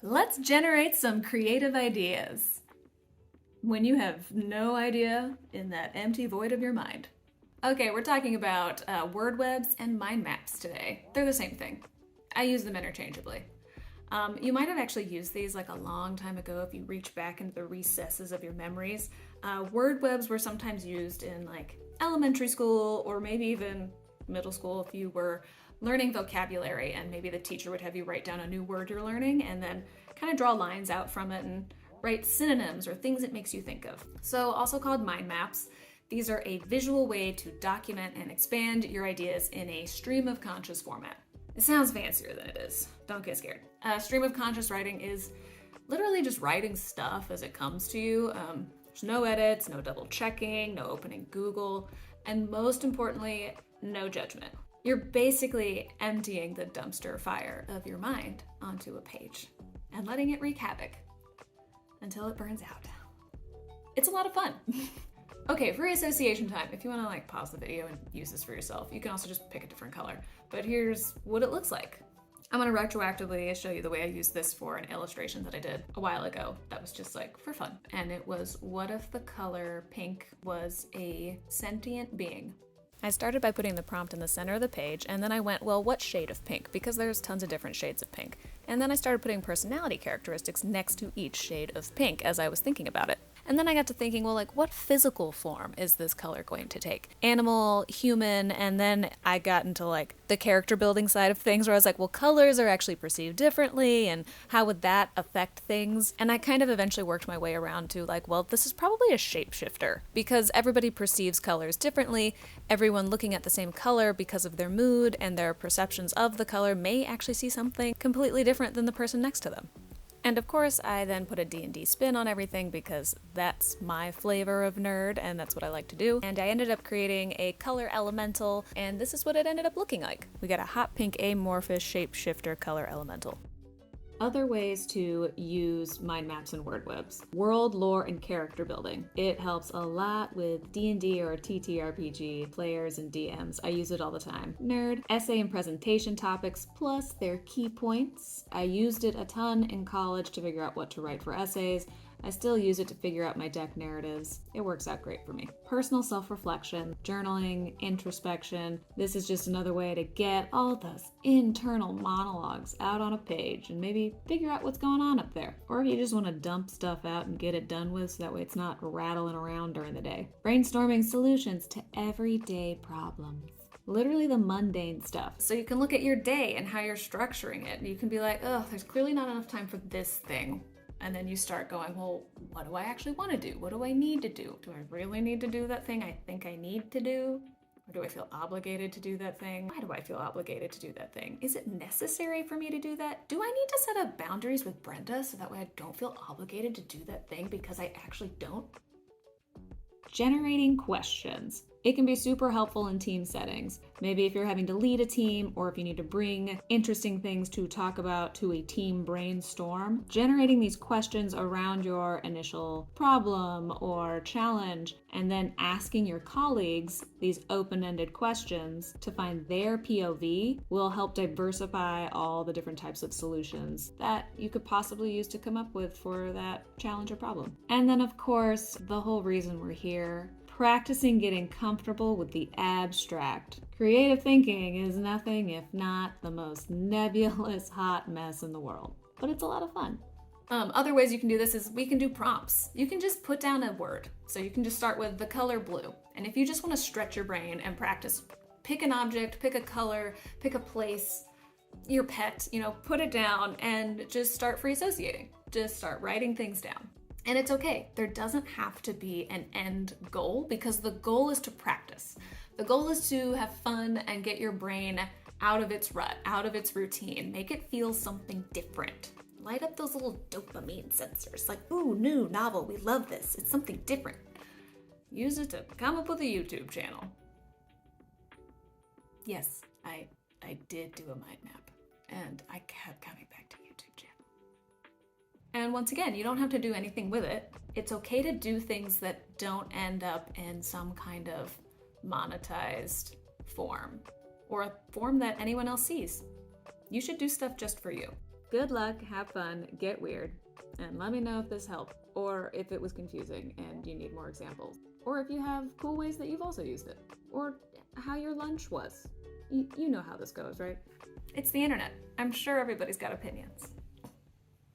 Let's generate some creative ideas when you have no idea in that empty void of your mind. Okay, we're talking about word webs and mind maps today. They're the same thing. I use them interchangeably. You might have actually used these like a long time ago if you reach back into the recesses of your memories. Word webs were sometimes used in like elementary school or maybe even middle school if you were learning vocabulary and maybe the teacher would have you write down a new word you're learning and then kind of draw lines out from it and write synonyms or things it makes you think of. So also called mind maps. These are a visual way to document and expand your ideas in a stream of conscious format. It sounds fancier than it is. Don't get scared. Stream of conscious writing is literally just writing stuff as it comes to you. There's no edits, no double checking, no opening Google, and most importantly, no judgment. You're basically emptying the dumpster fire of your mind onto a page and letting it wreak havoc until it burns out. It's a lot of fun. Okay, free association time. If you want to like pause the video and use this for yourself, you can also just pick a different color. But here's what it looks like. I'm going to retroactively show you the way I used this for an illustration that I did a while ago that was just like for fun. And it was, what if the color pink was a sentient being? I started by putting the prompt in the center of the page, and then I went, well, what shade of pink? Because there's tons of different shades of pink. And then I started putting personality characteristics next to each shade of pink as I was thinking about it. And then I got to thinking, well, like, what physical form is this color going to take? Animal, human, and then I got into, like, the character building side of things where I was like, well, colors are actually perceived differently, and how would that affect things? And I kind of eventually worked my way around to, like, well, this is probably a shapeshifter, because everybody perceives colors differently. Everyone looking at the same color because of their mood and their perceptions of the color may actually see something completely different than the person next to them. And of course, I then put a D&D spin on everything because that's my flavor of nerd and that's what I like to do. And I ended up creating a color elemental, and this is what it ended up looking like. We got a hot pink amorphous shapeshifter color elemental. Other ways to use mind maps and word webs. World, lore, and character building. It helps a lot with D&D or TTRPG players and DMs. I use it all the time. Nerd, essay and presentation topics, plus their key points. I used it a ton in college to figure out what to write for essays. I still use it to figure out my deck narratives. It works out great for me. Personal self-reflection, journaling, introspection. This is just another way to get all those internal monologues out on a page and maybe figure out what's going on up there. Or if you just want to dump stuff out and get it done with so that way it's not rattling around during the day. Brainstorming solutions to everyday problems. Literally the mundane stuff. So you can look at your day and how you're structuring it. You can be like, oh, there's clearly not enough time for this thing. And then you start going, well, what do I actually want to do? What do I need to do? Do I really need to do that thing I think I need to do? Or do I feel obligated to do that thing? Why do I feel obligated to do that thing? Is it necessary for me to do that? Do I need to set up boundaries with Brenda so that way I don't feel obligated to do that thing because I actually don't? Generating questions. It can be super helpful in team settings. Maybe if you're having to lead a team or if you need to bring interesting things to talk about to a team brainstorm, generating these questions around your initial problem or challenge and then asking your colleagues these open-ended questions to find their POV will help diversify all the different types of solutions that you could possibly use to come up with for that challenge or problem. And then of course, the whole reason we're here, practicing getting comfortable with the abstract. Creative thinking is nothing if not the most nebulous hot mess in the world, but it's a lot of fun. Other ways you can do this is we can do prompts. You can just put down a word. So you can just start with the color blue. And if you just want to stretch your brain and practice, pick an object, pick a color, pick a place, your pet, put it down and just start free associating. Just start writing things down. And it's okay. There doesn't have to be an end goal because the goal is to practice. The goal is to have fun and get your brain out of its rut, out of its routine. Make it feel something different. Light up those little dopamine sensors. Like, ooh, new novel, we love this. It's something different. Use it to come up with a YouTube channel. Yes, I did do a mind map and I kept coming back to YouTube channel. And once again, you don't have to do anything with it. It's okay to do things that don't end up in some kind of monetized form or a form that anyone else sees. You should do stuff just for you. Good luck, have fun, get weird, and let me know if this helped, or if it was confusing and you need more examples, or if you have cool ways that you've also used it, or how your lunch was. You know how this goes, right? It's the internet. I'm sure everybody's got opinions.